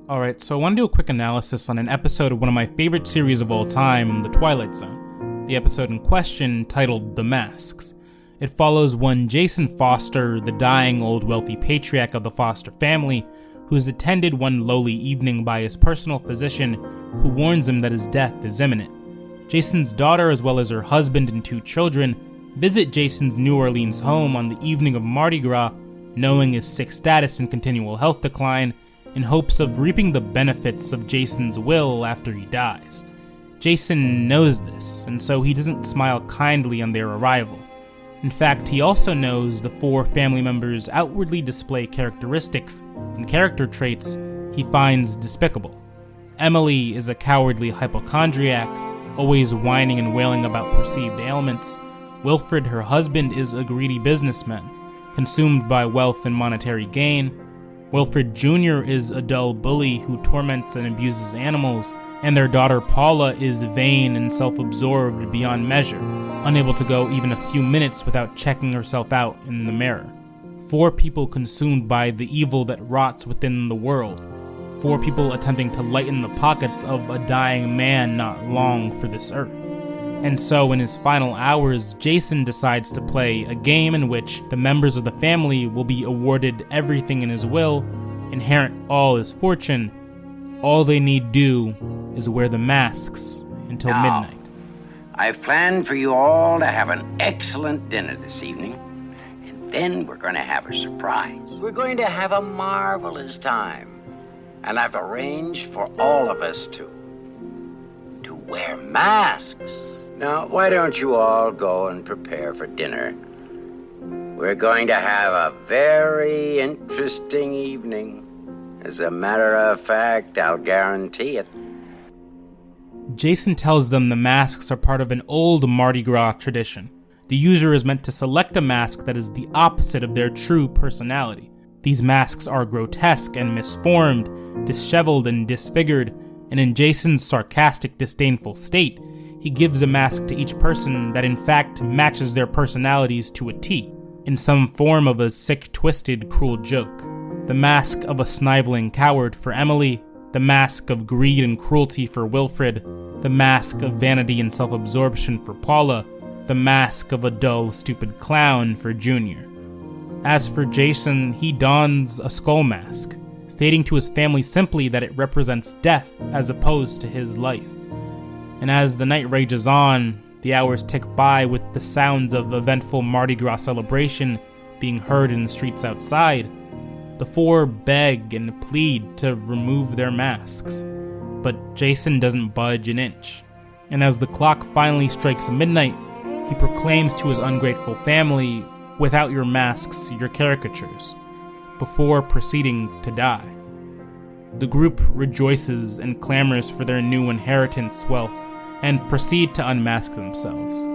Alright, so I want to do a quick analysis on an episode of one of my favorite series of all time, The Twilight Zone. The episode in question, titled The Masks. It follows one Jason Foster, the dying old wealthy patriarch of the Foster family, who's attended one lowly evening by his personal physician, who warns him that his death is imminent. Jason's daughter, as well as her husband and 2 children, visit Jason's New Orleans home on the evening of Mardi Gras, knowing his sick status and continual health decline, in hopes of reaping the benefits of Jason's will after he dies. Jason knows this, and so he doesn't smile kindly on their arrival. In fact, he also knows the 4 family members outwardly display characteristics and character traits he finds despicable. Emily is a cowardly hypochondriac, always whining and wailing about perceived ailments. Wilfred, her husband, is a greedy businessman, consumed by wealth and monetary gain. Wilfred Jr. is a dull bully who torments and abuses animals, and their daughter Paula is vain and self-absorbed beyond measure, unable to go even a few minutes without checking herself out in the mirror. 4 people consumed by the evil that rots within the world. 4 people attempting to lighten the pockets of a dying man not long for this earth. And so in his final hours, Jason decides to play a game in which the members of the family will be awarded everything in his will, inherit all his fortune. All they need do is wear the masks until midnight. I've planned for you all to have an excellent dinner this evening, and then we're going to have a surprise. We're going to have a marvelous time, and I've arranged for all of us to wear masks. Now, why don't you all go and prepare for dinner? We're going to have a very interesting evening. As a matter of fact, I'll guarantee it. Jason tells them the masks are part of an old Mardi Gras tradition. The user is meant to select a mask that is the opposite of their true personality. These masks are grotesque and misformed, disheveled and disfigured, and in Jason's sarcastic, disdainful state, he gives a mask to each person that in fact matches their personalities to a T, in some form of a sick, twisted, cruel joke. The mask of a sniveling coward for Emily, the mask of greed and cruelty for Wilfred, the mask of vanity and self-absorption for Paula, the mask of a dull, stupid clown for Junior. As for Jason, he dons a skull mask, stating to his family simply that it represents death as opposed to his life. And as the night rages on, the hours tick by with the sounds of eventful Mardi Gras celebration being heard in the streets outside, the 4 beg and plead to remove their masks, but Jason doesn't budge an inch. And as the clock finally strikes midnight, he proclaims to his ungrateful family, "Without your masks, you're caricatures," before proceeding to die. The group rejoices and clamors for their new inheritance wealth, and proceed to unmask themselves.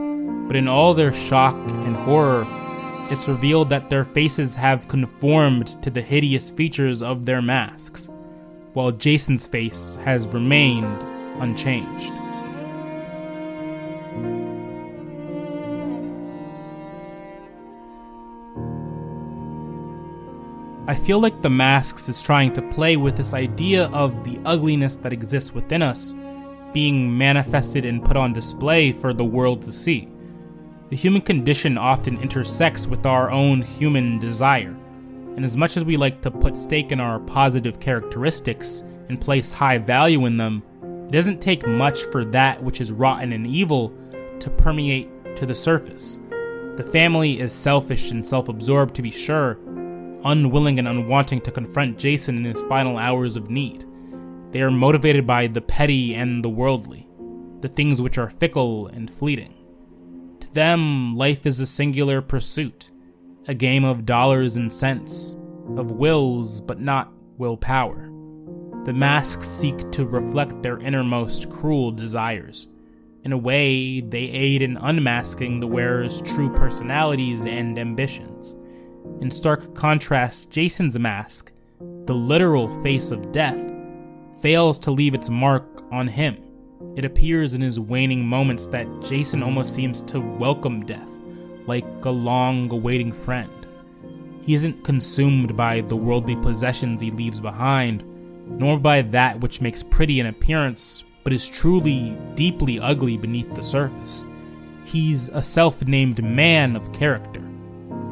But in all their shock and horror, it's revealed that their faces have conformed to the hideous features of their masks, while Jason's face has remained unchanged. I feel like The Masks is trying to play with this idea of the ugliness that exists within us being manifested and put on display for the world to see. The human condition often intersects with our own human desire, and as much as we like to put stake in our positive characteristics and place high value in them, it doesn't take much for that which is rotten and evil to permeate to the surface. The family is selfish and self-absorbed, to be sure, unwilling and unwanting to confront Jason in his final hours of need. They are motivated by the petty and the worldly, the things which are fickle and fleeting. To them, life is a singular pursuit, a game of dollars and cents, of wills but not willpower. The masks seek to reflect their innermost cruel desires. In a way, they aid in unmasking the wearer's true personalities and ambitions. In stark contrast, Jason's mask, the literal face of death, fails to leave its mark on him. It appears in his waning moments that Jason almost seems to welcome death, like a long-awaiting friend. He isn't consumed by the worldly possessions he leaves behind, nor by that which makes pretty in appearance, but is truly, deeply ugly beneath the surface. He's a self-named man of character,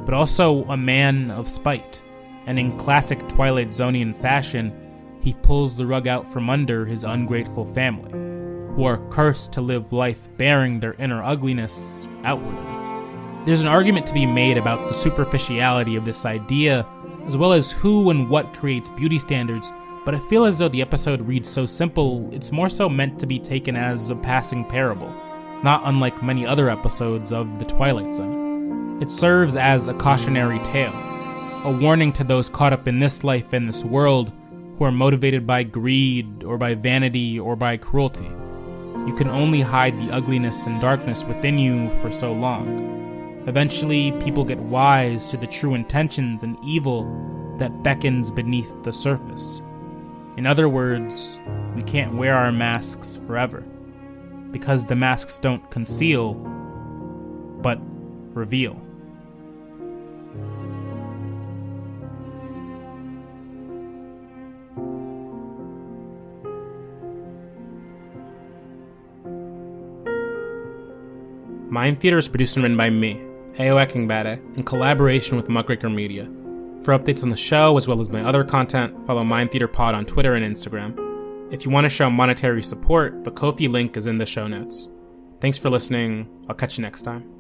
but also a man of spite, and in classic Twilight Zonian fashion, he pulls the rug out from under his ungrateful family, who are cursed to live life bearing their inner ugliness outwardly. There's an argument to be made about the superficiality of this idea, as well as who and what creates beauty standards, but I feel as though the episode reads so simple, it's more so meant to be taken as a passing parable, not unlike many other episodes of The Twilight Zone. It serves as a cautionary tale, a warning to those caught up in this life and this world who are motivated by greed, or by vanity, or by cruelty. You can only hide the ugliness and darkness within you for so long. Eventually, people get wise to the true intentions and evil that beckons beneath the surface. In other words, we can't wear our masks forever, because the masks don't conceal, but reveal. Mind Theater is produced and written by me, Ayo Ekingbade, in collaboration with Muckraker Media. For updates on the show, as well as my other content, follow Mind Theater Pod on Twitter and Instagram. If you want to show monetary support, the Ko-fi link is in the show notes. Thanks for listening. I'll catch you next time.